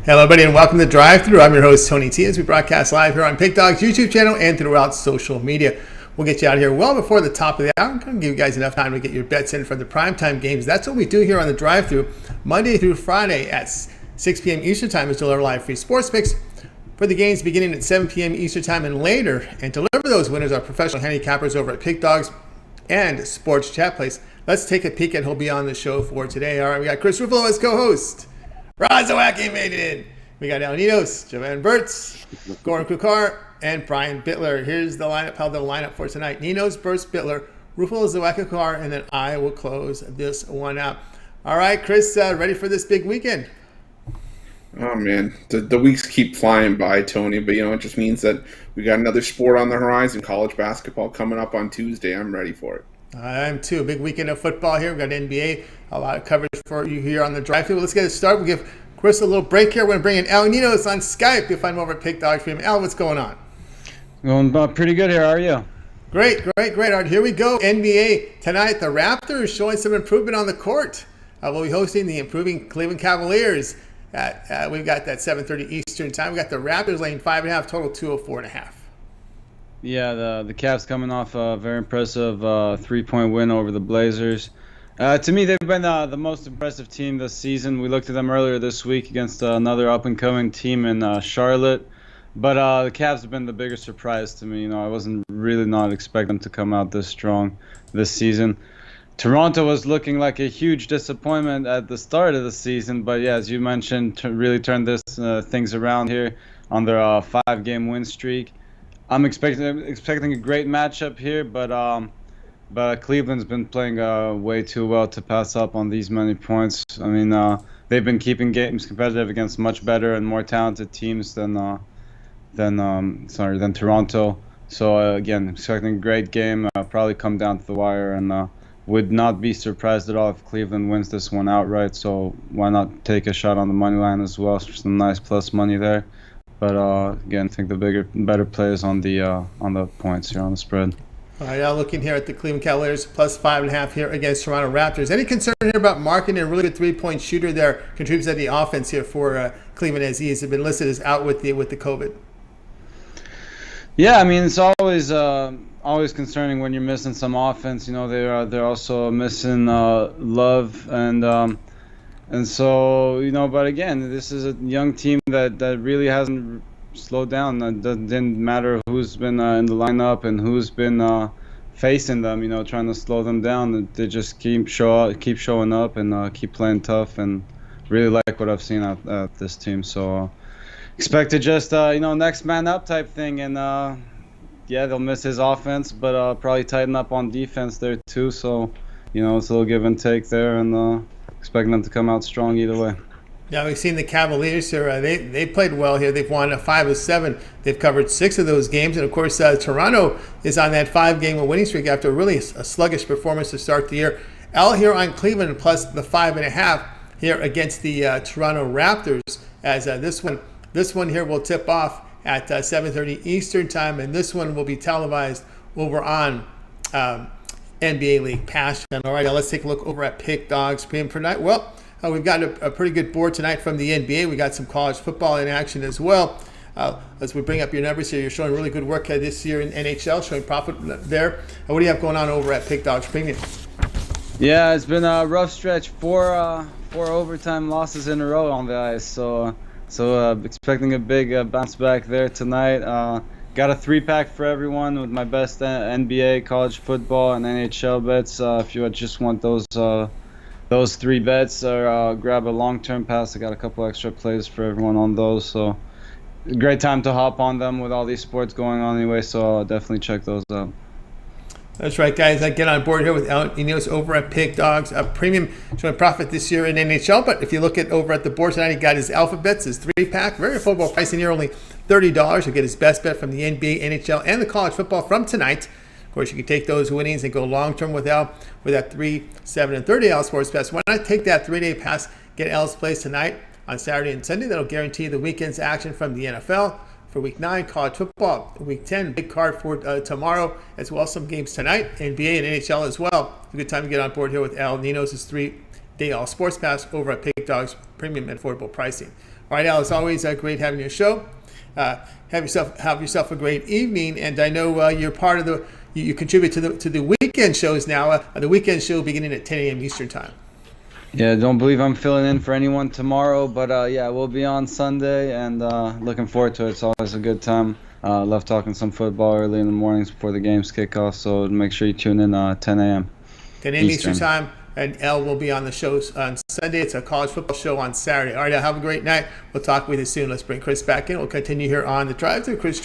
Hello, everybody, and welcome to Drive Thru. I'm your host, Tony T, as we broadcast live here on Pigdog's YouTube channel and throughout social media. We'll get you out of here well before the top of the hour. I'm going to give you guys enough time to get your bets in for the primetime games. That's what we do here on the Drive Thru, Monday through Friday at 6 p.m. Eastern Time. Is deliver live free sports picks for the games beginning at 7 p.m. Eastern Time and later. And deliver those winners are professional handicappers over at Pigdogs and Sports Chat Place. Let's take a peek at who'll be on the show for today. All right, we got Chris Ruffolo as co-host. Zawacky made it in. We got Ninos, Jovan Burts, Goran Kucar, and Brian Bitler. Here's the lineup, how they'll line up for tonight. Ninos, Burts, Bitler, Ruffolo, Zawacky, Kucar, and then I will close this one out. All right, Chris, ready for this big weekend? Oh, man. The weeks keep flying by, Tony, but, it just means that we got another sport on the horizon, college basketball coming up on Tuesday. I'm ready for it. I am too. A big weekend of football here. We've got NBA, a lot of coverage for you here on the Drive Thru. Let's get it started. We'll give Chris a little break here. We're going to bring in Ninos on Skype. You'll find him over at Pigdog Premium. Al, what's going on? Going pretty good here. How are you? Great. All right, here we go. NBA tonight. The Raptors showing some improvement on the court. We'll be hosting the improving Cleveland Cavaliers. We've got that 7:30 Eastern time. We got the Raptors laying 5.5, total 204.5. Yeah, the Cavs coming off a very impressive 3-point win over the Blazers. To me, they've been the most impressive team this season. We looked at them earlier this week against another up-and-coming team in Charlotte. But the Cavs have been the bigger surprise to me. I wasn't really not expecting them to come out this strong this season. Toronto was looking like a huge disappointment at the start of the season. But, yeah, as you mentioned, to really turn things around here on their 5-game win streak. I'm expecting a great matchup here, but Cleveland's been playing way too well to pass up on these many points. I mean, they've been keeping games competitive against much better and more talented teams than Toronto. So again, expecting a great game. Probably come down to the wire, and would not be surprised at all if Cleveland wins this one outright. So why not take a shot on the money line as well? Some nice plus money there. But again, I think the better play is on the points here on the spread. All right, now looking here at the Cleveland Cavaliers, plus 5.5 here against Toronto Raptors. Any concern here about marking a really good three-point shooter there? Contributes to the offense here for Cleveland, as he has been listed as out with the COVID. Yeah, I mean, it's always concerning when you're missing some offense. They're also missing Love and so, but again, this is a young team that really hasn't slowed down. It didn't matter who's been in the lineup and who's been facing them, trying to slow them down. They just keep showing up and keep playing tough, and really like what I've seen at this team. So expect to just, next man up type thing. And, yeah, they'll miss his offense, but probably tighten up on defense there too. So, it's a little give and take there, and expecting them to come out strong either way. Yeah, we've seen the Cavaliers here. They played well here. They've won 5 of 7. They've covered 6 of those games. And, of course, Toronto is on that 5-game winning streak after really a sluggish performance to start the year. Al here on Cleveland plus the 5.5 here against the Toronto Raptors. As this one here will tip off at 7:30 Eastern Time. And this one will be televised over on NBA League Pass. All right, now let's take a look over at Pigdog Premium for tonight. Well, we've got a pretty good board tonight from the NBA. We got some college football in action as well. As we bring up your numbers here, you're showing really good work this year in NHL, showing profit there. What do you have going on over at Pigdog Premium? Yeah, it's been a rough stretch. Four overtime losses in a row on the ice. So expecting a big bounce back there tonight. Got a 3-pack for everyone with my best NBA, college football, and NHL bets. If you just want those 3 bets, or grab a long-term pass, I got a couple extra plays for everyone on those. So great time to hop on them with all these sports going on anyway. So I'll definitely check those out. That's right, guys. I get on board here with Ninos over at Pigdog's Premium, showing profit this year in NHL. But if you look at over at the board tonight, he got his Alphabets, his 3-pack, very affordable pricing here, only $30. You'll get his best bet from the NBA, NHL, and the college football from tonight. Of course, you can take those winnings and go long-term with Al with that 3, 7, and 30 Al Sports Pass. Why not take that 3-day pass, get Al's plays tonight on Saturday and Sunday? That'll guarantee the weekend's action from the NFL. For Week 9, college football. Week 10, big card for tomorrow, as well as some games tonight, NBA and NHL as well. It's a good time to get on board here with Al Ninos' 3-day All Sports Pass over at Pigdog's Premium and affordable pricing. All right, Al, it's always great having your show. Have yourself a great evening, and I know you're part of you contribute to the weekend shows now. The weekend show beginning at 10 a.m. Eastern time. Yeah, don't believe I'm filling in for anyone tomorrow, but yeah, we'll be on Sunday, and looking forward to it. It's always a good time. Love talking some football early in the mornings before the games kick off, so make sure you tune in 10 a.m. 10 a.m. Eastern time, and El will be on the shows on Sunday. It's a college football show on Saturday. All right, have a great night. We'll talk with you soon. Let's bring Chris back in. We'll continue here on the drive-thru. Chris,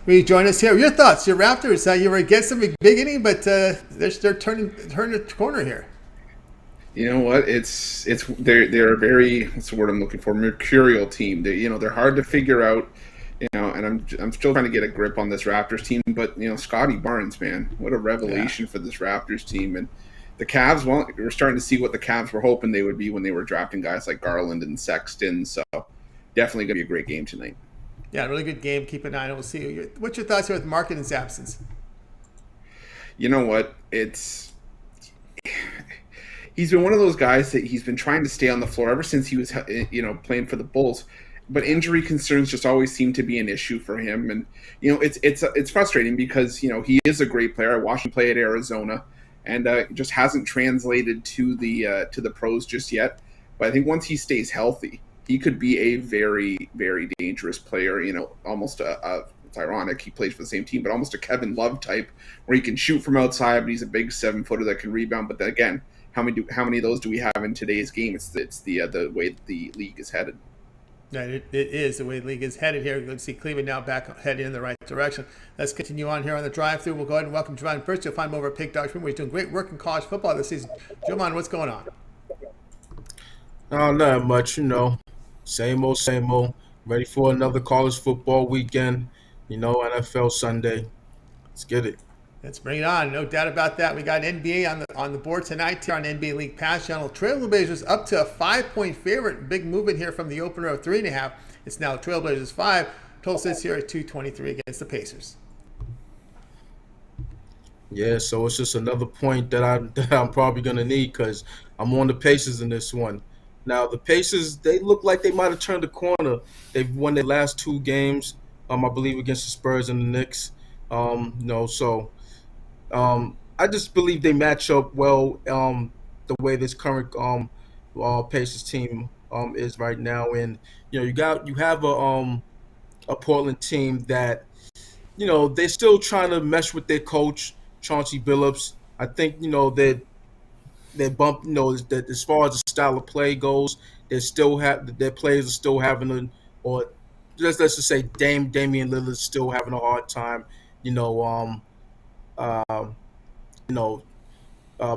rejoin us here. Your thoughts, your Raptors. You were against them beginning, but they're turning the corner here. You know what? They're a very, what's the word I'm looking for, mercurial team. They're hard to figure out. And I'm still trying to get a grip on this Raptors team. But Scotty Barnes, man, what a revelation for this Raptors team. And the Cavs, well, we're starting to see what the Cavs were hoping they would be when they were drafting guys like Garland and Sexton. So definitely going to be a great game tonight. Yeah, really good game. Keep an eye on it. We'll see. What's your thoughts here with Markkanen's absence? You know what? He's been one of those guys that he's been trying to stay on the floor ever since he was, playing for the Bulls. But injury concerns just always seem to be an issue for him, and it's frustrating because he is a great player. I watched him play at Arizona, and just hasn't translated to the pros just yet. But I think once he stays healthy, he could be a very, very dangerous player. Almost it's ironic he plays for the same team, but almost a Kevin Love type, where he can shoot from outside, but he's a big 7-footer that can rebound. But then again, how many of those do we have in today's game? It's the way the league is headed. Yeah, it is the way the league is headed here. Good to see Cleveland now back headed in the right direction. Let's continue on here on the drive-thru. We'll go ahead and welcome Jovan Burts. You'll find him over at Pigdog Premium, where he's doing great work in college football this season. Jovan, what's going on? Not much, Same old. Ready for another college football weekend. NFL Sunday. Let's get it. Let's bring it on. No doubt about that. We got NBA on the board tonight here on NBA League Pass Channel. Trailblazers up to a 5-point favorite. Big movement here from the opener of 3.5. It's now Trailblazers 5. Total sits here at 223 against the Pacers. Yeah, so it's just another point that I'm probably going to need because I'm on the Pacers in this one. Now, the Pacers, they look like they might have turned the corner. They've won their last 2 games, I believe, against the Spurs and the Knicks. I just believe they match up well the way this current Pacers team is right now, and you have a Portland team that they're still trying to mesh with their coach Chauncey Billups. I think that they bump that as far as the style of play goes, their players are still having or let's just say Damian Lillard's still having a hard time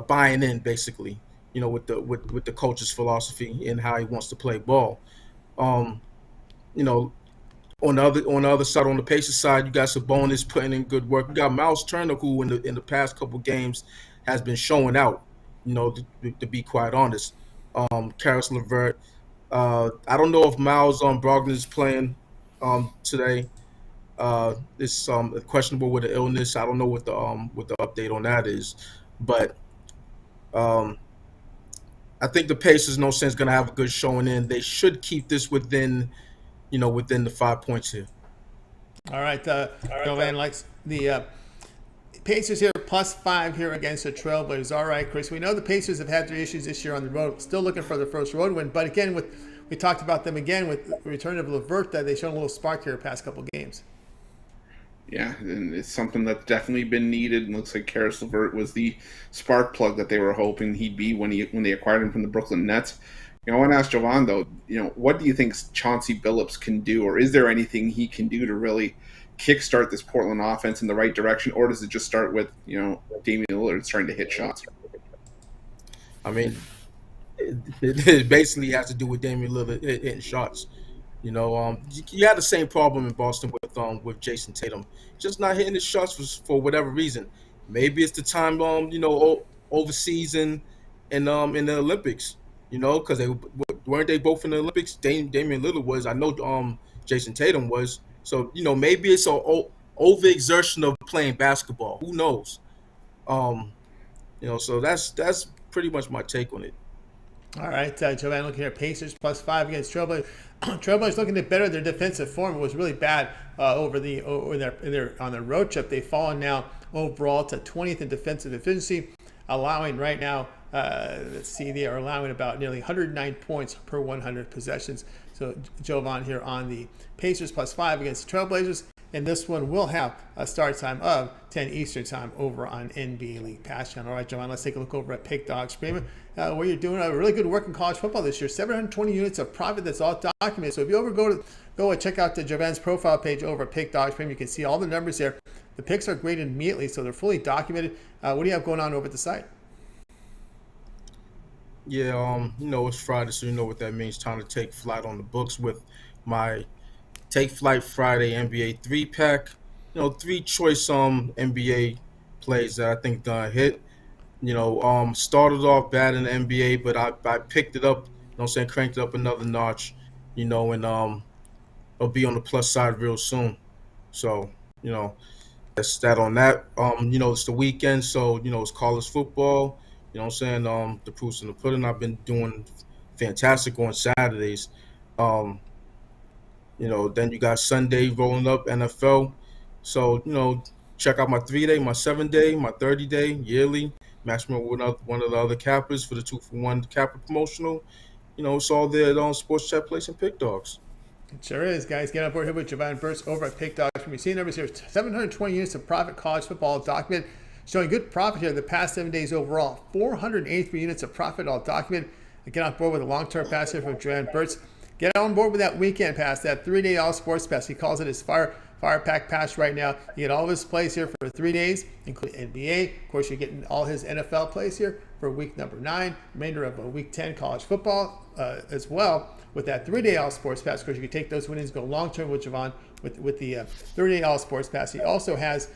buying in basically, with the coach's philosophy and how he wants to play ball. On the other side, on the Pacers side, you got Sabonis putting in good work. You got Miles Turner, who in the past couple games has been showing out. To be quite honest, Karis LeVert. I don't know if Miles Brogdon is playing today. It's questionable with the illness. I don't know what the update on that is, but I think the Pacers, no sense, going to have a good showing in. They should keep this within the 5 points here. All right, Jovan likes the Pacers here +5 here against the Trailblazers. All right, Chris, we know the Pacers have had their issues this year on the road. Still looking for their first road win, but again, we talked about them again with the return of LeVert, that they showed a little spark here the past couple games. Yeah, and it's something that's definitely been needed. And looks like Karis LeVert was the spark plug that they were hoping he'd be when they acquired him from the Brooklyn Nets. I want to ask Jovan, though, what do you think Chauncey Billups can do, or is there anything he can do to really kickstart this Portland offense in the right direction, or does it just start with Damian Lillard starting to hit shots? I mean, it basically has to do with Damian Lillard hitting shots. You had the same problem in Boston with Jason Tatum, just not hitting his shots for whatever reason. Maybe it's the time overseas and in the Olympics. Because they weren't they both in the Olympics. Damian Lillard was. I know Jason Tatum was. So maybe it's an overexertion of playing basketball. Who knows? So that's pretty much my take on it. All right, Jovan, looking here, Pacers +5 against Trailblazers. Trailblazers looking to better their defensive form. It was really bad on their road trip. They've fallen now overall to 20th in defensive efficiency, allowing right now, let's see, they are allowing about nearly 109 points per 100 possessions. So Jovan here on the Pacers +5 against the Trailblazers. And this one will have a start time of 10 Eastern time over on NBA League Pass Channel. All right, Jovan, let's take a look over at Pigdog Premium, where you're doing a really good work in college football this year. 720 units of profit, that's all documented. So if you ever go and check out the Jovan's profile page over at Pigdog Premium, you can see all the numbers there. The picks are graded immediately, so they're fully documented. What do you have going on over at the site? Yeah, it's Friday, so you know what that means. Time to take flight on the books with my Take Flight Friday NBA 3-pack. 3 choice NBA plays that I think gonna hit. Started off bad in the NBA, but I picked it up, cranked it up another notch, and it'll be on the plus side real soon. So, that's that on that. It's the weekend, so it's college football. The proof's in the pudding. I've been doing fantastic on Saturdays. Then you got Sunday rolling up, NFL. So, check out my 3-day, my 7-day, my 30-day, yearly. Match me with one of the other cappers for the 2-for-1 capper promotional. It's all there on Sports Chat Place and Pick Dogs. It sure is, guys. Get on board here with Jovan Burts over at Pigdog. From your seeing numbers here, 720 units of profit college football documented, showing good profit here the past 7 days overall. 483 units of profit all documented. Get on board with a long-term pass here from Jovan Burts. Get on board with that weekend pass, that 3-day all sports pass. He calls it his fire pack pass right now. You get all of his plays here for 3 days, including NBA. Of course, you're getting all his NFL plays here for week number 9, remainder of week 10 college football as well. With that 3-day all sports pass, of course, you can take those winnings, go long term with Jovan with the 3-day all sports pass. He also has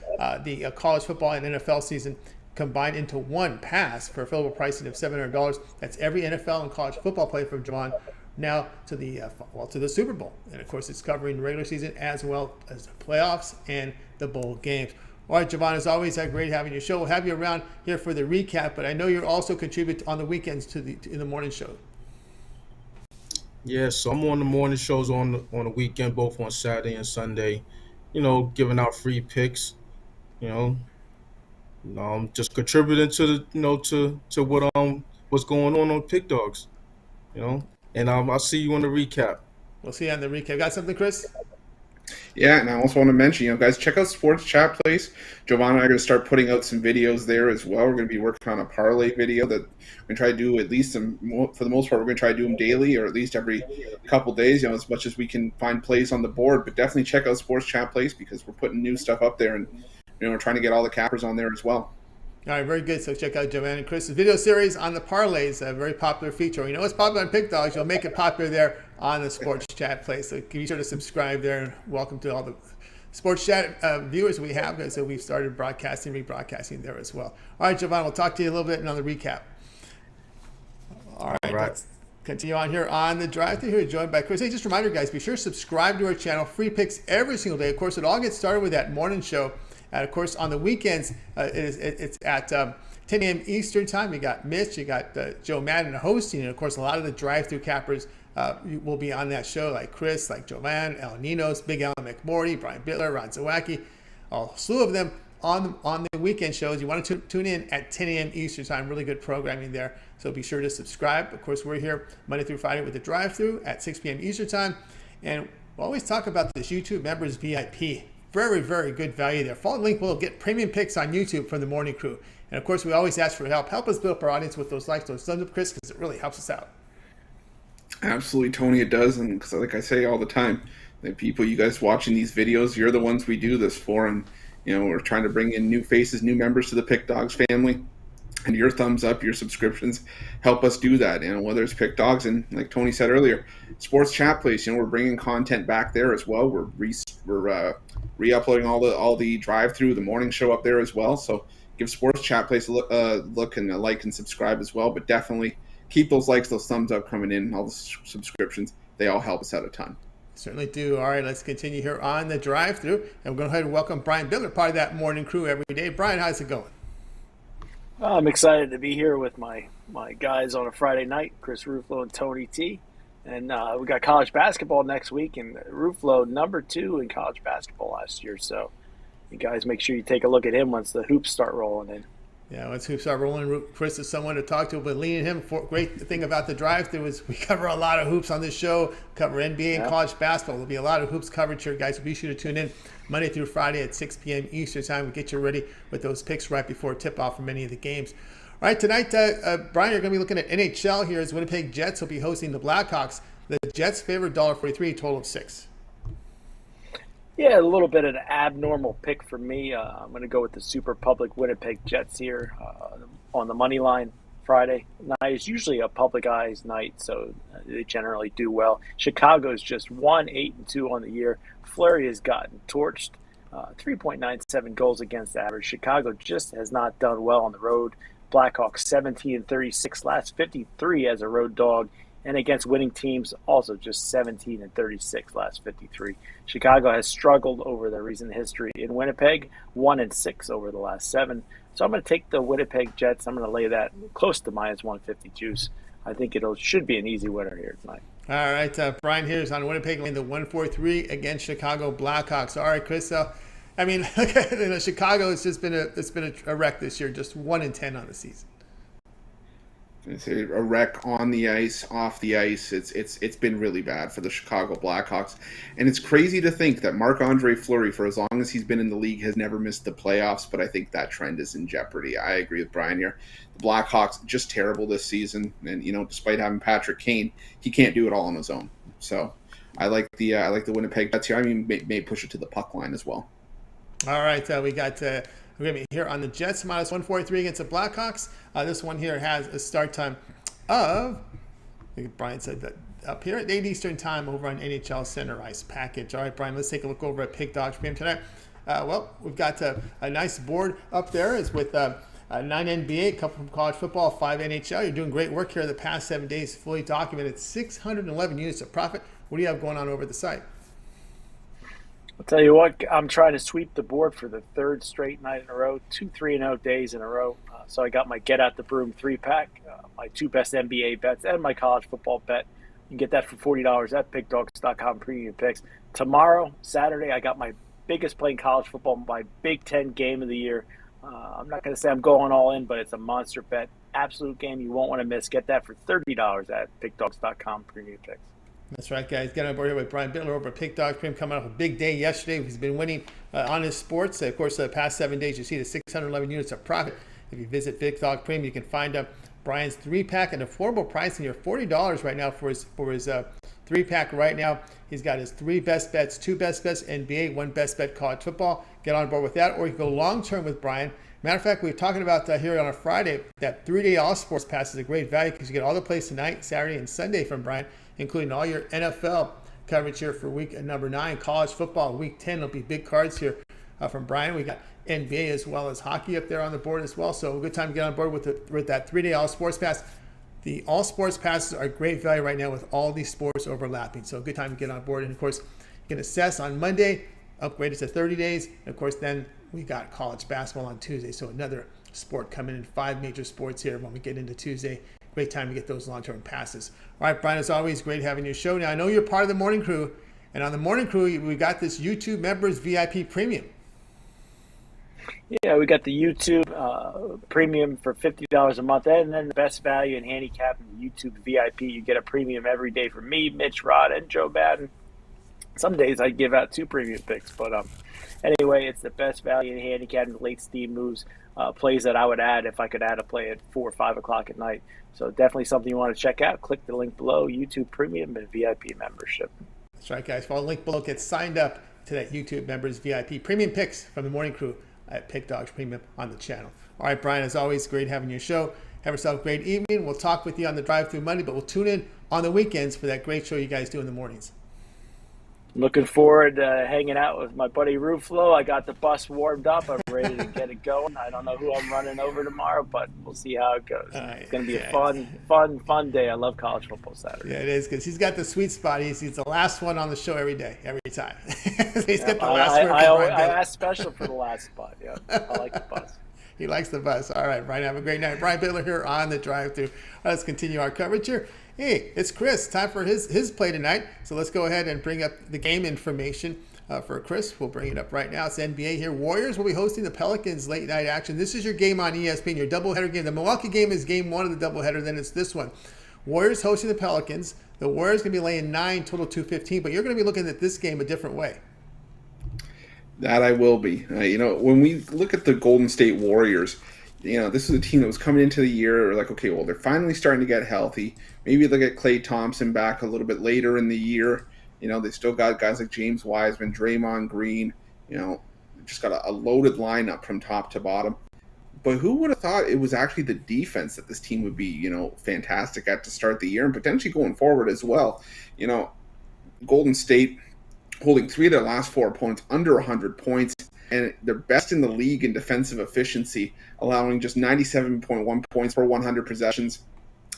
the college football and NFL season combined into one pass for a fillable pricing of $700. That's every NFL and college football play from Jovan now to the Super Bowl. And of course, it's covering the regular season as well as the playoffs and the bowl games. All right, Jovan, as always, great having you show. We'll have you around here for the recap, but I know you also contribute on the weekends in the morning show. Yeah, so I'm on the morning shows on the weekend, both on Saturday and Sunday, giving out free picks, just contributing to the, to what what's going on Pick Dogs, and I'll see you on the recap. We'll see you on the recap. Got something, Chris? Yeah, and I also want to mention, guys, check out Sports Chat Place. Jovan and I are going to start putting out some videos there as well. We're going to be working on a parlay video that we're going to try to do at least for the most part, we're going to try to do them daily or at least every couple days, as much as we can find plays on the board. But definitely check out Sports Chat Place because we're putting new stuff up there and we're trying to get all the cappers on there as well. All right, very good. So check out Jovan and Chris's video series on the parlays, a very popular feature. It's popular on Pick Dogs. You'll make it popular there on the Sports Chat Place. So be sure to subscribe there. And welcome to all the Sports Chat viewers we have, because we've started rebroadcasting there as well. All right, Jovan, we'll talk to you a little bit in on the recap. All right. Let's continue on here on the drive-thru. Here, joined by Chris. Hey, just a reminder, guys, be sure to subscribe to our channel. Free picks every single day. Of course, it all gets started with that morning show. And of course, on the weekends, it's at 10 a.m. Eastern time. You got Mitch, you got Joe Madden hosting, and of course, a lot of the drive-thru cappers will be on that show, like Chris, like Jovan, Ninos, Big Al McMorty, Brian Bitler, Ron Zawacky, a slew of them on the weekend shows. You want to tune in at 10 a.m. Eastern time. Really good programming there. So be sure to subscribe. Of course, we're here Monday through Friday with the drive-thru at 6 p.m. Eastern time, and we'll always talk about this YouTube members VIP. Very, very good value there. Follow the link below. Get premium picks on YouTube from the morning crew. And of course, we always ask for help. Help us build up our audience with those likes, those thumbs up, Chris, because it really helps us out. Absolutely, Tony, it does. And because, like I say all the time, the people, you guys watching these videos, you're the ones we do this for. And, we're trying to bring in new faces, new members to the Pick Dogs family. And your thumbs up, your subscriptions help us do that. And whether it's Pick Dogs and, like Tony said earlier, Sports Chat Place, we're bringing content back there as well. We're re-uploading all the drive-through, the morning show up there as well. So give Sports Chat Place a look and a like and subscribe as well. But definitely keep those likes, those thumbs up coming in, all the subscriptions. They all help us out a ton. Certainly do. All right, let's continue here on the drive-through. And we're going to go ahead and welcome Brian Bitler, part of that morning crew every day. Brian, how's it going? I'm excited to be here with my guys on a Friday night, Chris Ruffolo and Tony T. And we got college basketball next week, and Ruffolo #2 in college basketball last year. So you guys make sure you take a look at him once the hoops start rolling in. Yeah, once hoops start rolling, Chris is someone to talk to. But leading him, great thing about the drive-through is we cover a lot of hoops on this show. Cover NBA and college basketball. There'll be a lot of hoops coverage here, guys. So be sure to tune in Monday through Friday at 6 p.m. Eastern time. We'll get you ready with those picks right before tip-off for many of the games. All right, tonight, Brian, you're going to be looking at NHL here as Winnipeg Jets will be hosting the Blackhawks. The Jets favor $1.43, total of 6. Yeah, a little bit of an abnormal pick for me. I'm going to go with the Super Public Winnipeg Jets here on the money line Friday night. Is usually a public eyes night, so they generally do well. Chicago's just 1-8-2 on the year. Fleury has gotten torched, 3.97 goals against average. Chicago just has not done well on the road. Blackhawks 17-36, last 53 as a road dog. And against winning teams, also just 17-36 last 53. Chicago has struggled over their recent history in Winnipeg, 1-6 over the last 7. So I'm going to take the Winnipeg Jets. I'm going to lay that close to -150 juice. I think should be an easy winner here tonight. All right, Brian here is on Winnipeg laying the 143 against Chicago Blackhawks. All right, Chris. I mean, Chicago has just been a wreck this year, just 1-10 on the season. It's a wreck on the ice, off the ice. It's been really bad for the Chicago Blackhawks. And it's crazy to think that Marc-Andre Fleury, for as long as he's been in the league, has never missed the playoffs, but I think that trend is in jeopardy. I agree with Brian here. The Blackhawks just terrible this season, and despite having Patrick Kane, he can't do it all on his own. So I like the Winnipeg Jets here. I mean, may push it to the puck line as well. All right, we got we're going to be here on the Jets, -143 against the Blackhawks. This one here has a start time of, I think Brian said that, up here at 8 Eastern time over on NHL Center Ice package. All right, Brian, let's take a look over at Pigdog Premium tonight. Well, we've got a nice board up there. It's with 9 NBA, a couple from college football, 5 NHL. You're doing great work here the past 7 days, fully documented, 611 units of profit. What do you have going on over the site? I'll tell you what, I'm trying to sweep the board for the third straight night in a row, 2 3-0 days in a row. So I got my Get Out the Broom 3-pack, my 2 best NBA bets, and my college football bet. You can get that for $40 at pigdogs.com premium picks. Tomorrow, Saturday, I got my biggest play in college football, my Big Ten game of the year. I'm not going to say I'm going all in, but it's a monster bet. Absolute game you won't want to miss. Get that for $30 at pigdogs.com premium picks. That's right, guys. Get on board here with Brian Bitler over at Pigdog Premium, coming off a big day yesterday. He's been winning on his sports. Of course, the past 7 days, you see the 611 units of profit. If you visit Pigdog Premium, you can find Brian's 3-pack at affordable pricing here, $40 right now for his 3-pack right now. He's got his 3 best bets, 2 best bets NBA, 1 best bet college football. Get on board with that, or you can go long-term with Brian. Matter of fact, we were talking about here on a Friday, that 3-day all-sports pass is a great value because you get all the plays tonight, Saturday, and Sunday from Brian, including all your NFL coverage here for week number 9. College football, week 10, will be big cards here from Brian. We got NBA as well as hockey up there on the board as well. So a good time to get on board with that 3-day all-sports pass. The all-sports passes are great value right now with all these sports overlapping. So a good time to get on board. And, of course, you can assess on Monday, upgrade it to 30 days. And, of course, then we got college basketball on Tuesday. So another sport coming in, 5 major sports here when we get into Tuesday. Great time to get those long-term passes. All right, Brian, as always, great having your show. Now, I know you're part of the morning crew, and on the morning crew, we got this YouTube members VIP Premium. Yeah, we got the YouTube Premium for $50 a month, and then the best value in handicap and the YouTube VIP. You get a premium every day from me, Mitch, Rod, and Joe Baden. Some days I give out 2 premium picks, but anyway, it's the best value in handicap and late steam moves, plays that I would add if I could add a play at 4 or 5 o'clock at night. So definitely something you want to check out. Click the link below, YouTube Premium and VIP membership. That's right, guys. Follow the link below. Get signed up to that YouTube members VIP Premium picks from the morning crew at Pigdog Premium on the channel. All right, Brian, as always, great having your show. Have yourself a great evening. We'll talk with you on the drive-through Monday, but we'll tune in on the weekends for that great show you guys do in the mornings. Looking forward to hanging out with my buddy Ruffolo. I got the bus warmed up. I'm ready to get it going. I don't know who I'm running over tomorrow, but we'll see how it goes. It's going to be a fun day. I love college football Saturday. Yeah, it is, because he's got the sweet spot. He's the last one on the show every day, every time. He's got the last one. I asked special for the last spot. Yeah, I like the bus. He likes the bus. All right, Brian, have a great night. Brian Bitler here on the drive-thru. Let's continue our coverage here. Hey, it's Chris. Time for his play tonight. So let's go ahead and bring up the game information for Chris. We'll bring it up right now. It's NBA here. Warriors will be hosting the Pelicans late night action. This is your game on ESPN, your doubleheader game. The Milwaukee game is game one of the doubleheader. Then it's this one. Warriors hosting the Pelicans. The Warriors going to be laying 9, total 215. But you're going to be looking at this game a different way. That I will be. When we look at the Golden State Warriors, this is a team that was coming into the year like, okay, well, they're finally starting to get healthy. Maybe they'll get Klay Thompson back a little bit later in the year. They still got guys like James Wiseman, Draymond Green. Just got a loaded lineup from top to bottom. But who would have thought it was actually the defense that this team would be, fantastic at to start the year and potentially going forward as well. Golden State holding 3 of their last 4 opponents under 100 points, and they're best in the league in defensive efficiency, allowing just 97.1 points per 100 possessions,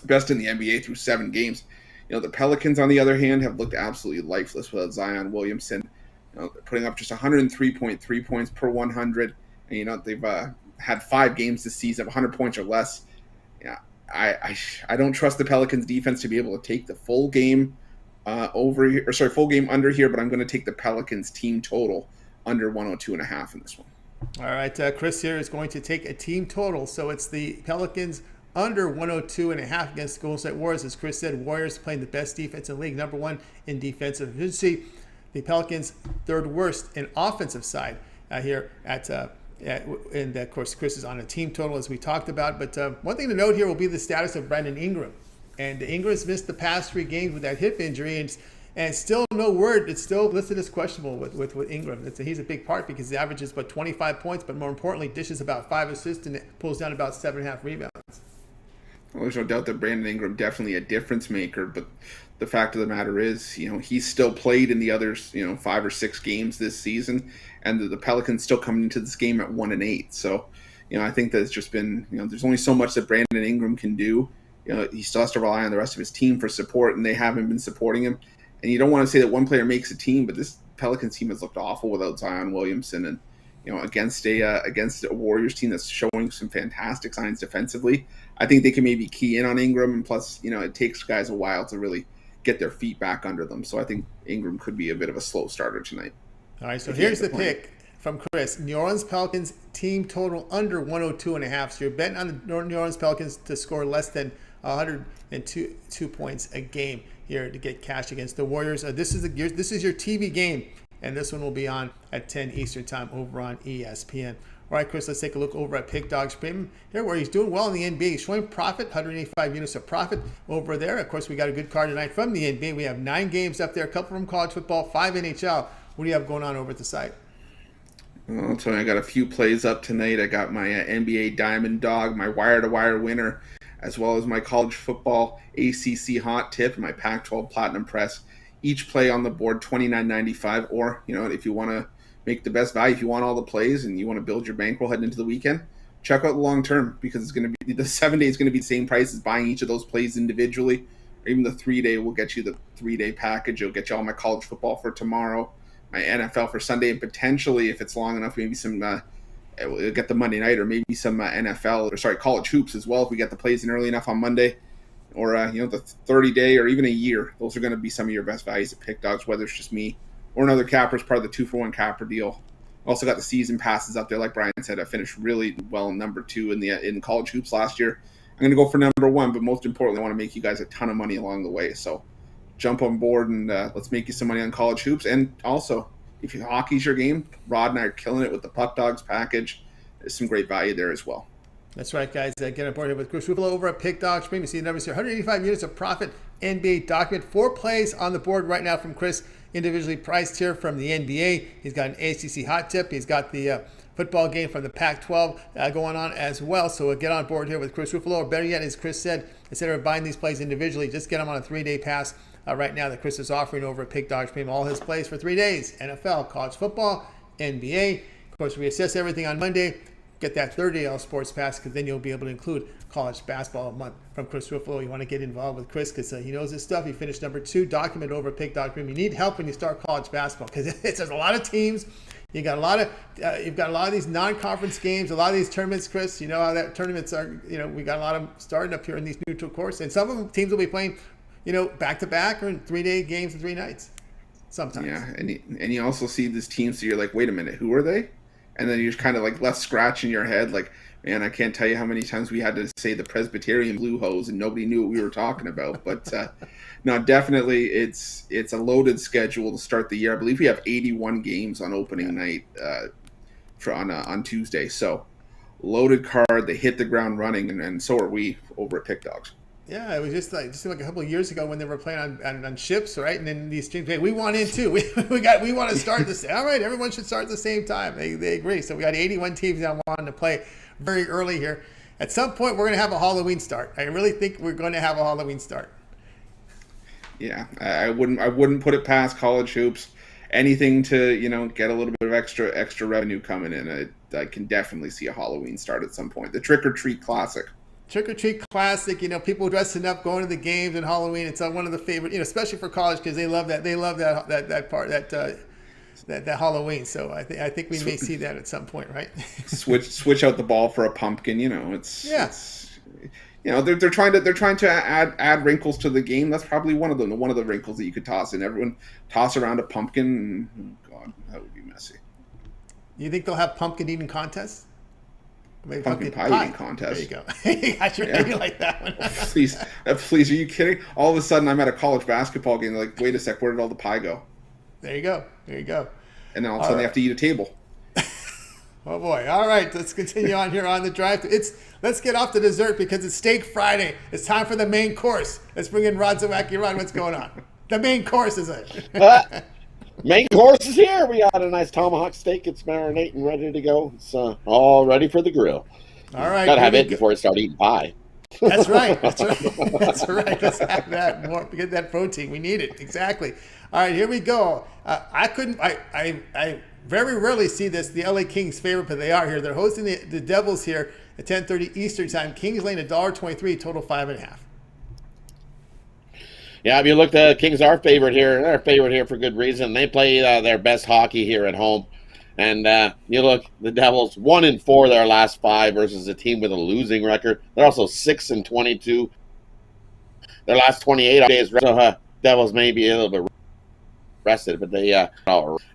best in the NBA through 7 games. The Pelicans, on the other hand, have looked absolutely lifeless without Zion Williamson. Putting up just 103.3 points per 100. And, they've had 5 games this season of 100 points or less. Yeah, I don't trust the Pelicans defense to be able to take the full game full game under here, but I'm going to take the Pelicans team total under 102.5 in this one. All right, Chris here is going to take a team total. So it's the Pelicans under 102.5 against the Golden State Warriors. As Chris said, Warriors playing the best defense in the league, number 1 in defensive efficiency. The Pelicans third worst in offensive side here and of course Chris is on a team total as we talked about. But one thing to note here will be the status of Brandon Ingram. And Ingram's missed the past 3 games with that hip injury, and still no word. It's still listed as questionable with Ingram. He's a big part because he averages about 25 points, but more importantly, dishes about 5 assists and pulls down about 7.5 rebounds. Well, there's no doubt that Brandon Ingram definitely a difference maker, but the fact of the matter is, he's still played in the others, 5 or 6 games this season, and the Pelicans still coming into this game at 1-8. So, I think that it's just been, there's only so much that Brandon Ingram can do. He still has to rely on the rest of his team for support, and they haven't been supporting him. And you don't want to say that one player makes a team, but this Pelicans team has looked awful without Zion Williamson. And against a Warriors team that's showing some fantastic signs defensively, I think they can maybe key in on Ingram. And plus, it takes guys a while to really get their feet back under them. So I think Ingram could be a bit of a slow starter tonight. All right, so here's the pick from Chris. New Orleans Pelicans team total under 102.5. So you're betting on the New Orleans Pelicans to score less than 102 points a game here to get cash against the Warriors. This is your TV game, and this one will be on at 10 Eastern time over on ESPN. All right, Chris, let's take a look over at Pigdog Premium here, where he's doing well in the NBA. He's showing profit, 185 units of profit over there. Of course, we got a good card tonight from the NBA. We have 9 games up there, a couple from college football, 5 NHL. What do you have going on over at the site? Well, I'll tell you, I got a few plays up tonight. I got my NBA Diamond Dog, my wire-to-wire winner, as well as my college football ACC hot tip and my Pac-12 Platinum Press. Each play on the board, $29.95. Or, if you want to make the best value, if you want all the plays and you want to build your bankroll heading into the weekend, check out the long term, because it's going to be the 7-day is going to be the same price as buying each of those plays individually. Or even the 3-day will get you the 3-day package. It'll get you all my college football for tomorrow, my NFL for Sunday, and potentially, if it's long enough, maybe some we'll get the Monday night, or maybe some college hoops as well if we get the plays in early enough on Monday, or the 30-day or even a year. Those are going to be some of your best values at Pick Dogs, whether it's just me or another capper as part of the 2-for-1 capper deal. Also got the season passes up there. Like Brian said, I finished really well in number 2 in college hoops last year. I'm going to go for number 1, but most importantly, I want to make you guys a ton of money along the way. So jump on board and let's make you some money on college hoops. And also, if hockey's your game, Rod and I are killing it with the Puck Dogs package. There's some great value there as well. That's right, guys. Get on board here with Chris Ruffolo over at Pigdog Spam. You see the numbers here. 185 units of profit, NBA document. 4 plays on the board right now from Chris, individually priced here from the NBA. He's got an ACC hot tip. He's got the football game from the Pac-12 going on as well. So get on board here with Chris Ruffolo. Or better yet, as Chris said, instead of buying these plays individually, just get them on a 3-day pass right now that Chris is offering over at Pigdog Premium. All his plays for 3 days: NFL, college football, NBA. Of course, we assess everything on Monday. get that 30 sports pass, because then you'll be able to include college basketball a month from Chris Ruffolo. You want to get involved with Chris because he knows his stuff. He finished number 2, documented over at Pigdog Premium. You need help when you start college basketball because it's a lot of teams. You got a lot of you've got a lot of these non-conference games, a lot of these tournaments, Chris. You know how that tournaments are. You know, we got a lot of them starting up here in these neutral courts, and some of them teams will be playing, you know, back to back or in 3-day games in 3 nights. Sometimes. Yeah, and you also see these teams, so you're like, wait a minute, who are they? And then you're kind of like left scratching your head, like, man, I can't tell you how many times we had to say the Presbyterian Blue Hose and nobody knew what we were talking about. But no, definitely it's a loaded schedule to start the year. I believe we have 81 games on opening night on Tuesday. So loaded card, they hit the ground running, and so are we over at Pick Dogs. Yeah, it was just like a couple of years ago when they were playing on ships, right? And then these teams, hey, we want in too. We want to start this. All right, everyone should start at the same time. They agree. So we got 81 teams now wanting to play very early here. At some point, we're going to have a Halloween start. I really think we're going to have a Halloween start. Yeah, I wouldn't put it past college hoops. Anything to, you know, get a little bit of extra revenue coming in. I can definitely see a Halloween start at some point. The Trick or Treat Classic. Trick or Treat Classic, you know, people dressing up, going to the games and Halloween. It's one of the favorite, you know, especially for college because they love that. They love that part, that Halloween. So I think we may see that at some point, right? switch out the ball for a pumpkin. You know, it's you know, they're trying to add wrinkles to the game. That's probably one of them. One of the wrinkles that you could toss in. Everyone toss around a pumpkin. Oh God, that would be messy. You think they'll have pumpkin eating contests? Maybe pumpkin pie eating contest. There you go. I should really like that one. Please, are you kidding? All of a sudden, I'm at a college basketball game. Like, wait a sec, where did all the pie go? There you go. And then all of a sudden, they have to eat a table. Oh boy! All right, let's continue on here on the drive. Let's get off the dessert because it's Steak Friday. It's time for the main course. Let's bring in Rod Zawacky. Rod, what's going on? The main course is it? Main course is here. We got a nice tomahawk steak. It's marinating, ready to go. It's all ready for the grill. All right. Gotta have it before you start eating pie. That's right. That's right. Let's have that more. Get that protein. We need it. Exactly. All right, here we go. I very rarely see this. The LA Kings favorite, but they are here. They're hosting the Devils here at 10:30 Eastern time. Kings laying $1.23, total 5.5. Yeah, if you look, the Kings are favorite here. They're favorite here for good reason. They play their best hockey here at home. And you look, the Devils 1-4 their last 5 versus a team with a losing record. They're also 6-22. Their last 28 days. So Devils may be a little bit rested, but they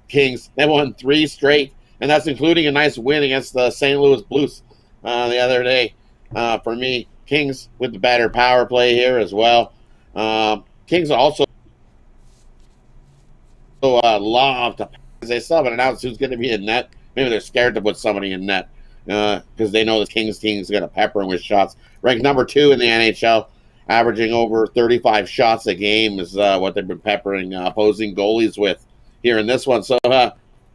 Kings, they won 3 straight, and that's including a nice win against the St. Louis Blues the other day. For me, Kings with the better power play here as well. Kings also love to pass. They still haven't announced who's going to be in net. Maybe they're scared to put somebody in net because they know the Kings team is going to pepper them with shots. Ranked number 2 in the NHL, averaging over 35 shots a game is what they've been peppering opposing goalies with here in this one. So we're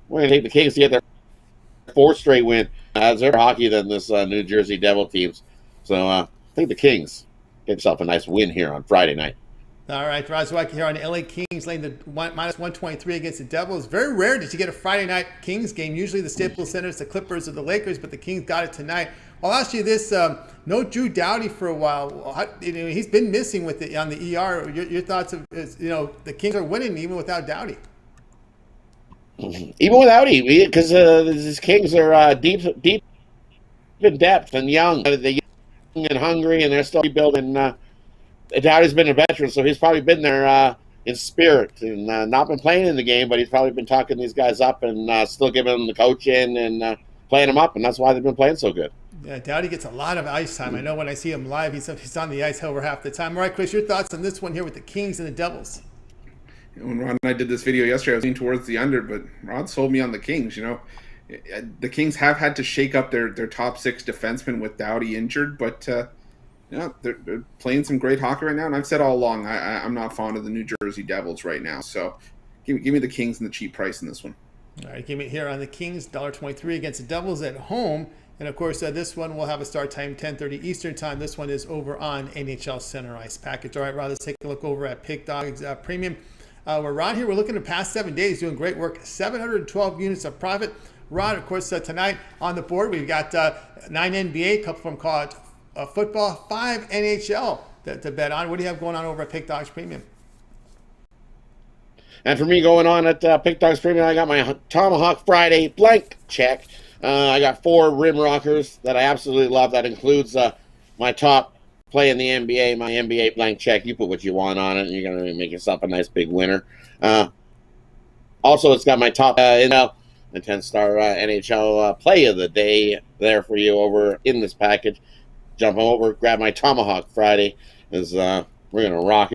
going to take the Kings to get their 4th straight win as their hockey than this New Jersey Devil teams. So I think the Kings get yourself a nice win here on Friday night. All right, Rod Zawacky here on the LA Kings laying the minus 123 against the Devils. Very rare that you get a Friday night Kings game. Usually the Staples Center is the Clippers or the Lakers, but the Kings got it tonight. I'll ask you this: no Drew Doughty for a while. He's been missing with it on the ER. Your thoughts of the Kings are winning even without Doughty. Even without him, because these Kings are deep in depth and young. They're young and hungry, and they're still rebuilding. Doughty's been a veteran, so he's probably been there in spirit and not been playing in the game, but he's probably been talking these guys up and still giving them the coaching and playing them up, and that's why they've been playing so good. Yeah, Doughty gets a lot of ice time. I know when I see him live, he's on the ice over half the time. All right, Chris, your thoughts on this one here with the Kings and the Devils? When Rod and I did this video yesterday, I was leaning towards the under, but Rod sold me on the Kings. The Kings have had to shake up their top 6 defensemen with Doughty injured, but they're playing some great hockey right now. And I've said all along, I'm not fond of the New Jersey Devils right now. So give me the Kings and the cheap price in this one. All right, give me here on the Kings, $1.23 against the Devils at home. And, of course, this one will have a start time 10:30 Eastern time. This one is over on NHL Center Ice Package. All right, Rod, let's take a look over at Pigdog Premium. We're Rod here. We're looking at the past 7 days, doing great work. 712 units of profit. Rod, of course, tonight on the board, we've got 9 NBA, a couple from college football, 5 NHL to bet on. What do you have going on over at Pigdog Premium? And for me going on at Pigdog Premium, I got my Tomahawk Friday blank check. I got 4 rim rockers that I absolutely love. That includes my top play in the NBA, my NBA blank check. You put what you want on it, and you're going to make yourself a nice big winner. Also, it's got my top NHL and 10-star NHL play of the day there for you over in this package. Jump over, grab my Tomahawk Friday, as we're going to rock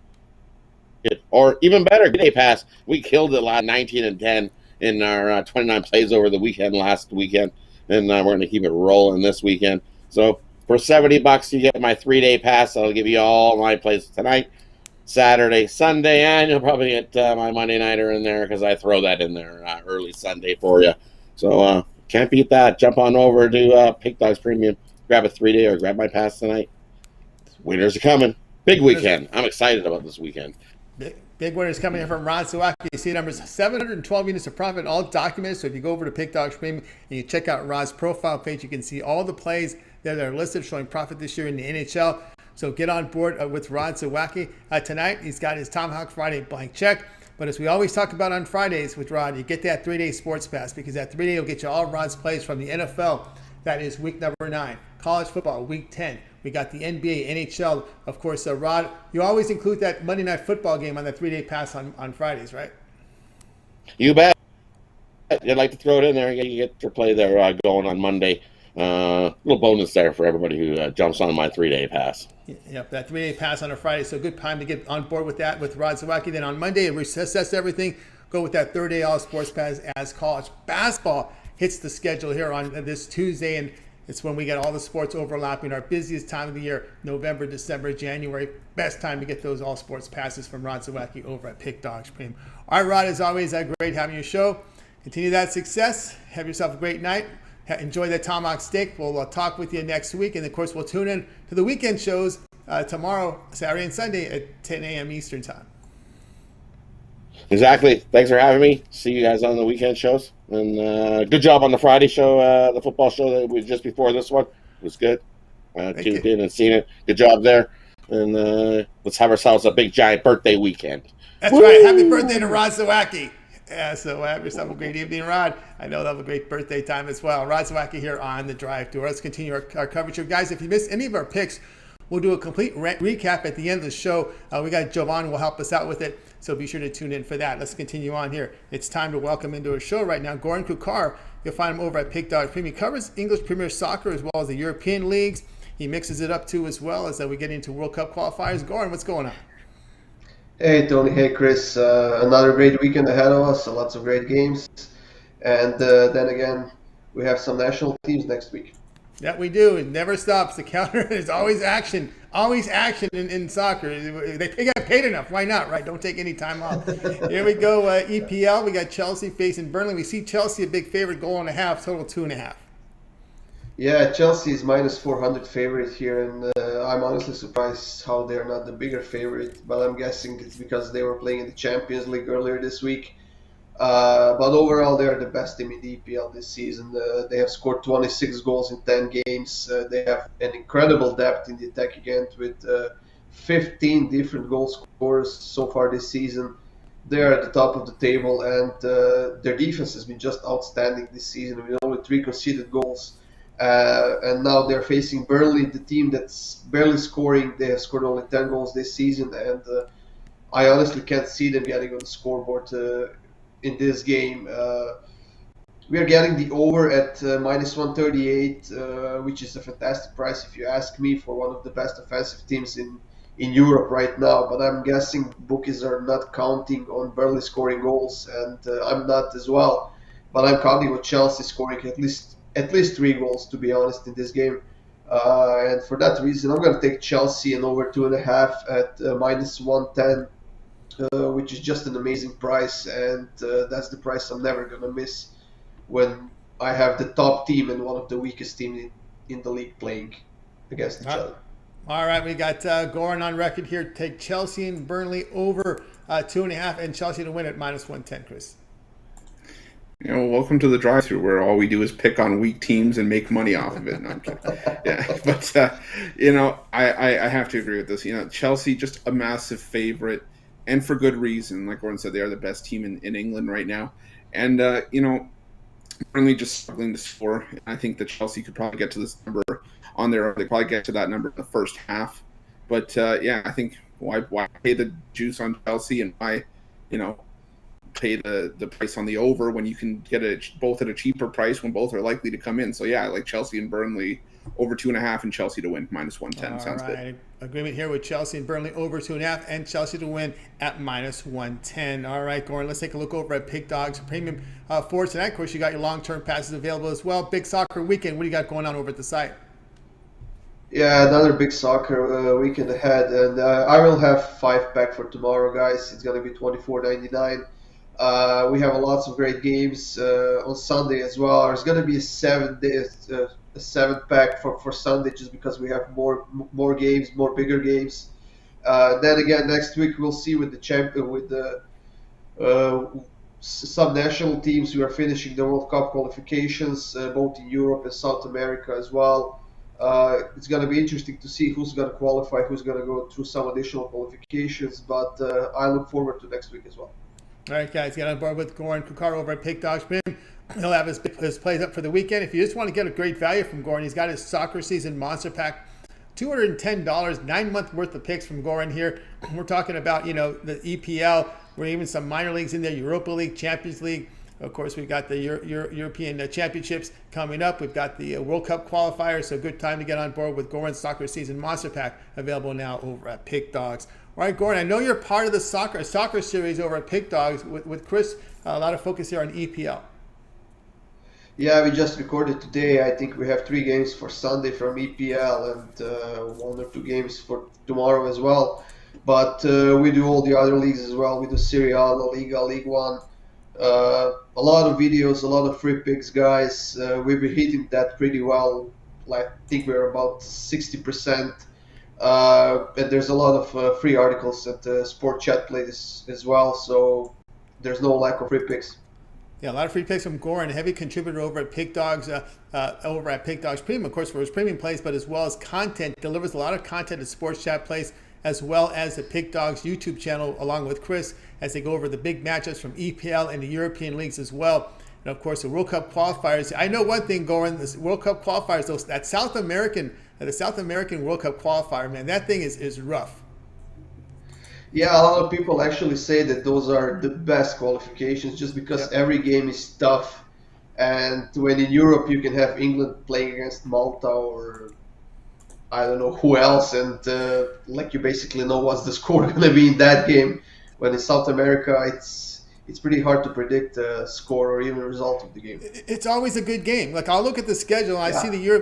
it. Or even better, Day Pass. We killed it last 19 and 10 in our 29 plays over the weekend last weekend, and we're going to keep it rolling this weekend. So for $70, you get my 3-day pass. I'll give you all my plays tonight, Saturday, Sunday, and you'll probably get my Monday nighter in there because I throw that in there early Sunday for you. So can't beat that. Jump on over to Pigdog Premium, grab a 3-day or grab my pass tonight. Winners are coming. Big weekend. I'm excited about this weekend. Big winners coming in from Ron Zawacky. You see numbers 712 units of profit, all documented. So if you go over to Pigdog Premium and you check out Rod's profile page, you can see all the plays that are listed showing profit this year in the NHL. So get on board with Rod Zawacky. Tonight, he's got his Tomahawk Friday blank check. But as we always talk about on Fridays with Rod, you get that 3-day sports pass because that 3-day will get you all Rod's plays from the NFL. That is week number 9. College football, week 10. We got the NBA, NHL. Of course, Rod, you always include that Monday Night Football game on the 3-day pass on Fridays, right? You bet. I'd like to throw it in there. You get your play there going on Monday. Little bonus there for everybody who jumps on my 3-day pass. Yep, that 3-day pass on a Friday. So good time to get on board with that with Rod Zawacky. Then on Monday, reassess everything. Go with that 3-day all sports pass as college basketball hits the schedule here on this Tuesday, and it's when we get all the sports overlapping. Our busiest time of the year, November, December, January. Best time to get those all sports passes from Rod Zawacky over at Pigdog Premium. All right, Rod, as always, great having your show. Continue that success. Have yourself a great night. Enjoy that tomahawk steak. We'll talk with you next week. And, of course, we'll tune in to the weekend shows tomorrow, Saturday and Sunday at 10 a.m. Eastern Time. Exactly. Thanks for having me. See you guys on the weekend shows. And good job on the Friday show, the football show that was just before this one. It was good. Tuned in and seen it. Good job there. And let's have ourselves a big, giant birthday weekend. That's right. Happy birthday to Rod Zawacky. Yeah, so have yourself a great evening, Rod. I know they'll have a great birthday time as well. Rod Zawacky here on the Drive Tour. Let's continue our coverage here. Guys, if you missed any of our picks, we'll do a complete recap at the end of the show. We got Jovan who will help us out with it, so be sure to tune in for that. Let's continue on here. It's time to welcome into our show right now Goran Kucar. You'll find him over at Pigdog Premium. He covers English Premier Soccer as well as the European leagues. He mixes it up too as well as we get into World Cup qualifiers. Goran, what's going on? Hey, Tony. Hey, Chris. Another great weekend ahead of us. Lots of great games. And then again, we have some national teams next week. Yeah, we do. It never stops. The counter is always action. Always action in soccer. They get paid enough. Why not, right? Don't take any time off. Here we go. EPL. We got Chelsea facing Burnley. We see Chelsea a big favorite, goal and a half, total 2.5. Yeah, Chelsea is minus 400 favorite here, and I'm honestly surprised how they're not the bigger favorite, but I'm guessing it's because they were playing in the Champions League earlier this week. But overall, they're the best team in the EPL this season. They have scored 26 goals in 10 games. They have an incredible depth in the attack again with 15 different goal scorers so far this season. They're at the top of the table, and their defense has been just outstanding this season with only 3 conceded goals. And now they're facing Burnley, the team that's barely scoring. They have scored only 10 goals this season, and I honestly can't see them getting on the scoreboard in this game. We are getting the over at minus 138, which is a fantastic price if you ask me for one of the best offensive teams in Europe right now. But I'm guessing bookies are not counting on Burnley scoring goals, and I'm not as well. But I'm counting on Chelsea scoring at least 3 goals, to be honest, in this game. And for that reason, I'm going to take Chelsea and over 2.5 at minus 110, which is just an amazing price. And that's the price I'm never going to miss when I have the top team and one of the weakest teams in the league playing against each other. All right, we got Goran on record here. Take Chelsea and Burnley over 2.5, and Chelsea to win at -110, Chris. Welcome to the drive-thru where all we do is pick on weak teams and make money off of it. No, I'm kidding. Yeah, but I have to agree with this. Chelsea just a massive favorite, and for good reason. Like Gordon said, they are the best team in England right now, and Burnley just struggling to score. I think that Chelsea could probably get to this number on their. They probably get to that number in the first half, but I think why pay the juice on Chelsea and why pay the price on the over when you can get it both at a cheaper price when both are likely to come in. So yeah, I like Chelsea and Burnley over 2.5 and Chelsea to win -110. Sounds good. Agreement here with Chelsea and Burnley over 2.5 and Chelsea to win at -110. All right, Goran, let's take a look over at Pigdog's Premium for tonight. Of course, you got your long-term passes available as well. Big soccer weekend. What do you got going on over at the site? Yeah, another big soccer weekend ahead, and I will have 5-pack for tomorrow, guys. It's going to be $24.99. We have lots of great games on Sunday as well. There's going to be a 7-pack for Sunday just because we have more games, more bigger games. Then again, next week we'll see with the some national teams who are finishing the World Cup qualifications, both in Europe and South America as well. It's going to be interesting to see who's going to qualify, who's going to go through some additional qualifications. But I look forward to next week as well. All right, guys, get on board with Goran Kucar over at Pigdog Spam. He'll have his plays up for the weekend. If you just want to get a great value from Goran, he's got his soccer season monster pack, $210, 9-month worth of picks from Goran here. We're talking about, the EPL, we're even some minor leagues in there, Europa League, Champions League. Of course, we've got the European Championships coming up. We've got the World Cup qualifiers, so good time to get on board with Goran's Soccer Season Monster Pack, available now over at Pigdogs. All right, Goran, I know you're part of the soccer series over at Pigdogs with Chris. A lot of focus here on EPL. Yeah, we just recorded today. I think we have 3 games for Sunday from EPL and 1 or 2 games for tomorrow as well. But we do all the other leagues as well. We do Serie A, La Liga, League One. A lot of videos, a lot of free picks, guys. We've been hitting that pretty well. I think we're about 60%. And there's a lot of free articles at Sport Chat Play as well. So there's no lack of free picks. Yeah, a lot of free picks from Goran, a heavy contributor over at Pigdogs, over at Pigdogs Premium, of course, for his premium plays, but as well as content, delivers a lot of content at Sports Chat Plays, as well as the Pigdogs YouTube channel, along with Chris, as they go over the big matchups from EPL and the European leagues as well. And of course, the World Cup qualifiers. I know one thing, Goran, the World Cup qualifiers, the South American World Cup qualifier, man, that thing is rough. Yeah, a lot of people actually say that those are the best qualifications just because every game is tough. And when in Europe you can have England playing against Malta or I don't know who else, and you basically know what's the score going to be in that game. When in South America, it's pretty hard to predict the score or even the result of the game. It's always a good game. Like I'll look at the schedule and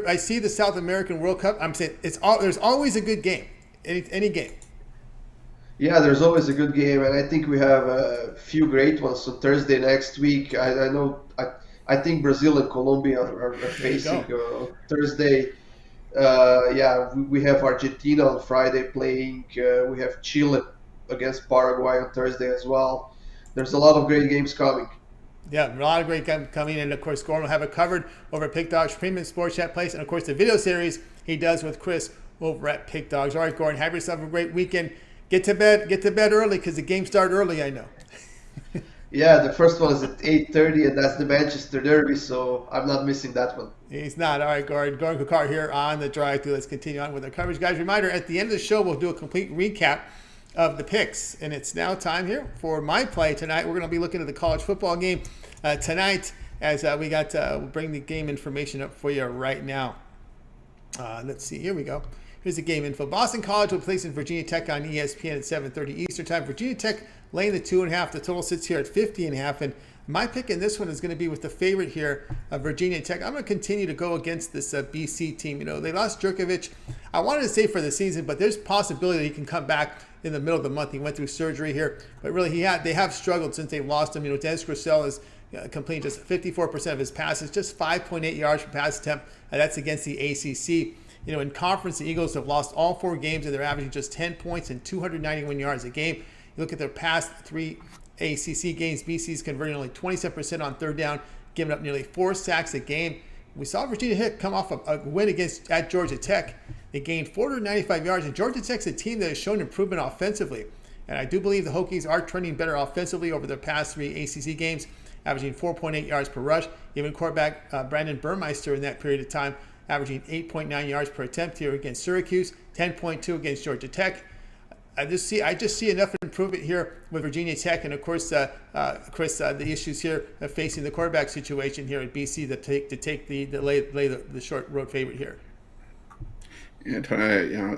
I see the South American World Cup. I'm saying there's always a good game, any game. Yeah, there's always a good game, and I think we have a few great ones on Thursday next week. I think Brazil and Colombia are facing Thursday. We have Argentina on Friday playing. We have Chile against Paraguay on Thursday as well. There's a lot of great games coming. Yeah, a lot of great games coming, and of course, Goran will have it covered over at Pigdog's Premium Sports Chat Place, and of course, the video series he does with Chris over at Pigdogs. All right, Goran, have yourself a great weekend. Get to bed early because the games start early, I know. Yeah, the first one is at 8:30, and that's the Manchester Derby, so I'm not missing that one. He's not. All right, Goran Kucar here on the drive-thru. Let's continue on with our coverage. Guys, reminder, at the end of the show, we'll do a complete recap of the picks. And it's now time here for my play tonight. We're going to be looking at the college football game tonight as we'll bring the game information up for you right now. Let's see. Here we go. Here's the game info. Boston College will place in Virginia Tech on ESPN at 7:30 Eastern Time. Virginia Tech laying the 2.5. The total sits here at 50.5. And my pick in this one is going to be with the favorite here, Virginia Tech. I'm going to continue to go against this BC team. They lost Jurkovic. I wanted to say for the season, but there's possibility he can come back in the middle of the month. He went through surgery here, but really they have struggled since they've lost him. Dennis Grissel is completing just 54% of his passes, just 5.8 yards per pass attempt. That's against the ACC. In conference, the Eagles have lost all 4 games and they're averaging just 10 points and 291 yards a game. You look at their past 3 ACC games, BC's converting only 27% on third down, giving up nearly 4 sacks a game. We saw Virginia Tech come off a win at Georgia Tech. They gained 495 yards, and Georgia Tech's a team that has shown improvement offensively. And I do believe the Hokies are trending better offensively over their past 3 ACC games, averaging 4.8 yards per rush. Even quarterback Brandon Burmeister in that period of time, averaging 8.9 yards per attempt here against Syracuse, 10.2 against Georgia Tech. I just see enough improvement here with Virginia Tech, and of course, Chris, the issues here facing the quarterback situation here at BC to lay the short road favorite here. And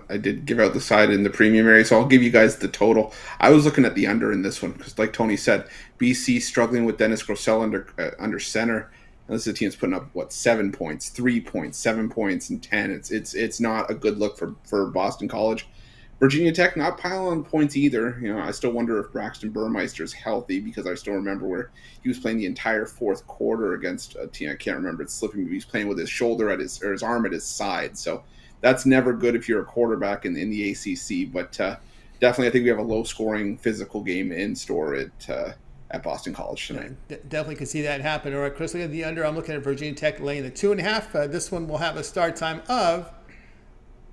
I did give out the side in the premium area, so I'll give you guys the total. I was looking at the under in this one because, like Tony said, BC struggling with Dennis Grosel under center. And this is a team that's putting up 7 points, 3 points, 7 points, and 10. It's not a good look for Boston College. Virginia Tech not piling on points either. I still wonder if Braxton Burmeister is healthy, because I still remember where he was playing the entire fourth quarter against a team. I can't remember, it's slipping me. He was playing with his shoulder or his arm at his side. So that's never good if you're a quarterback in the ACC. But definitely, I think we have a low-scoring physical game in store at Boston College tonight. Definitely can see that happen. All right, Chris, look at the under. I'm looking at Virginia Tech laying the 2.5. This one will have a start time of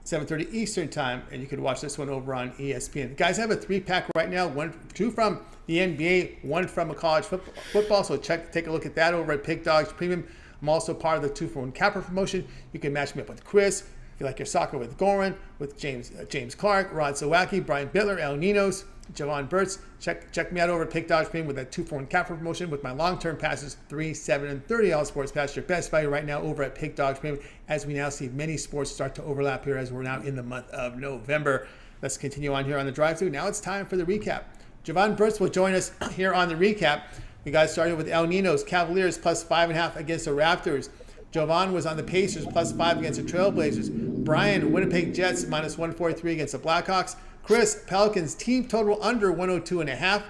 7:30 Eastern time, and you can watch this one over on ESPN. Guys, I have a 3-pack right now, 2 from the NBA, 1 from a college football. So take a look at that over at Pigdog Premium. I'm also part of the 2-for-1 capper promotion. You can match me up with Chris. If you like your soccer, with Goran, with James Clark, Rod Zawacky, Brian Bitler, El Ninos, Jovan Burts. Check me out over at Pigdog Premium with that 2-for-1 capper promotion with my long-term passes, 3, 7, and 30 all sports pass. Your best value right now over at Pigdog Premium, as we now see many sports start to overlap here as we're now in the month of November. Let's continue on here on the drive-thru. Now it's time for the recap. Jovan Burts will join us here on the recap. We got started with El Ninos Cavaliers plus 5.5 against the Raptors. Jovan was on the Pacers plus 5 against the Trailblazers. Brian, Winnipeg Jets minus 143 against the Blackhawks. Chris, Pelicans team total under 102.5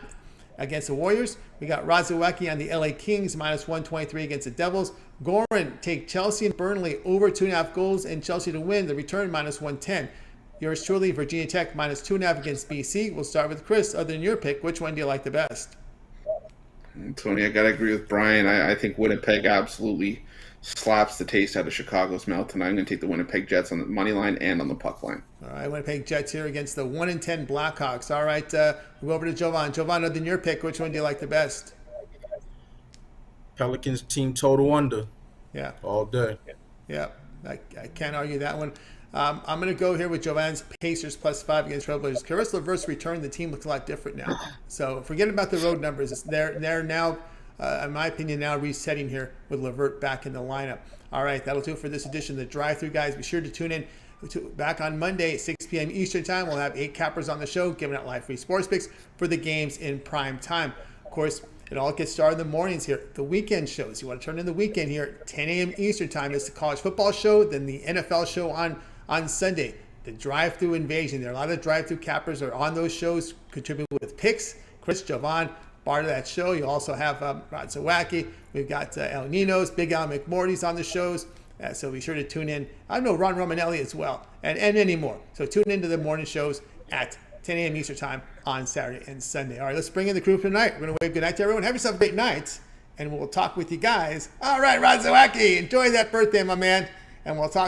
against the Warriors. We got Zawacky on the LA Kings minus 123 against the Devils. Goran, take Chelsea and Burnley over 2.5 goals and Chelsea to win. The return minus 110. Yours truly, Virginia Tech minus 2.5 against BC. We'll start with Chris. Other than your pick, which one do you like the best? Tony, I got to agree with Brian. I think Winnipeg absolutely slaps the taste out of Chicago's mouth tonight. I'm going to take the Winnipeg Jets on the money line and on the puck line. All right, Winnipeg Jets here against the 1-10 Blackhawks. All right, we'll go over to Jovan. Jovan, other than your pick, which one do you like the best? Pelicans team total under. Yeah. All day. Yeah, I can't argue that one. I'm going to go here with Jovan's Pacers plus 5 against Trailblazers. Caris LeVert's return, the team looks a lot different now. So forget about the road numbers. They're now, in my opinion, now resetting here with LeVert back in the lineup. All right, that'll do it for this edition of the Drive-Thru, guys. Be sure to tune in back on Monday at 6 p.m. Eastern time. We'll have 8 cappers on the show, giving out live free sports picks for the games in prime time. Of course, it all gets started in the mornings here. The weekend shows. You want to turn in the weekend here at 10 a.m. Eastern time. It's the college football show, then the NFL show on Sunday. The Drive-Thru Invasion. There are a lot of Drive-Thru cappers are on those shows, contributing with picks. Chris, Jovan, part of that show. You also have Rod Zawacky. We've got El Ninos, Big Al McMorty's on the shows. So be sure to tune in. I know Ron Romanelli as well, and any more. So tune into the morning shows at 10 a.m. Eastern time on Saturday and Sunday. All right, let's bring in the crew for tonight. We're going to wave good night to everyone. Have yourself a great night, and we'll talk with you guys. All right, Rod Zawacky, enjoy that birthday, my man, and we'll talk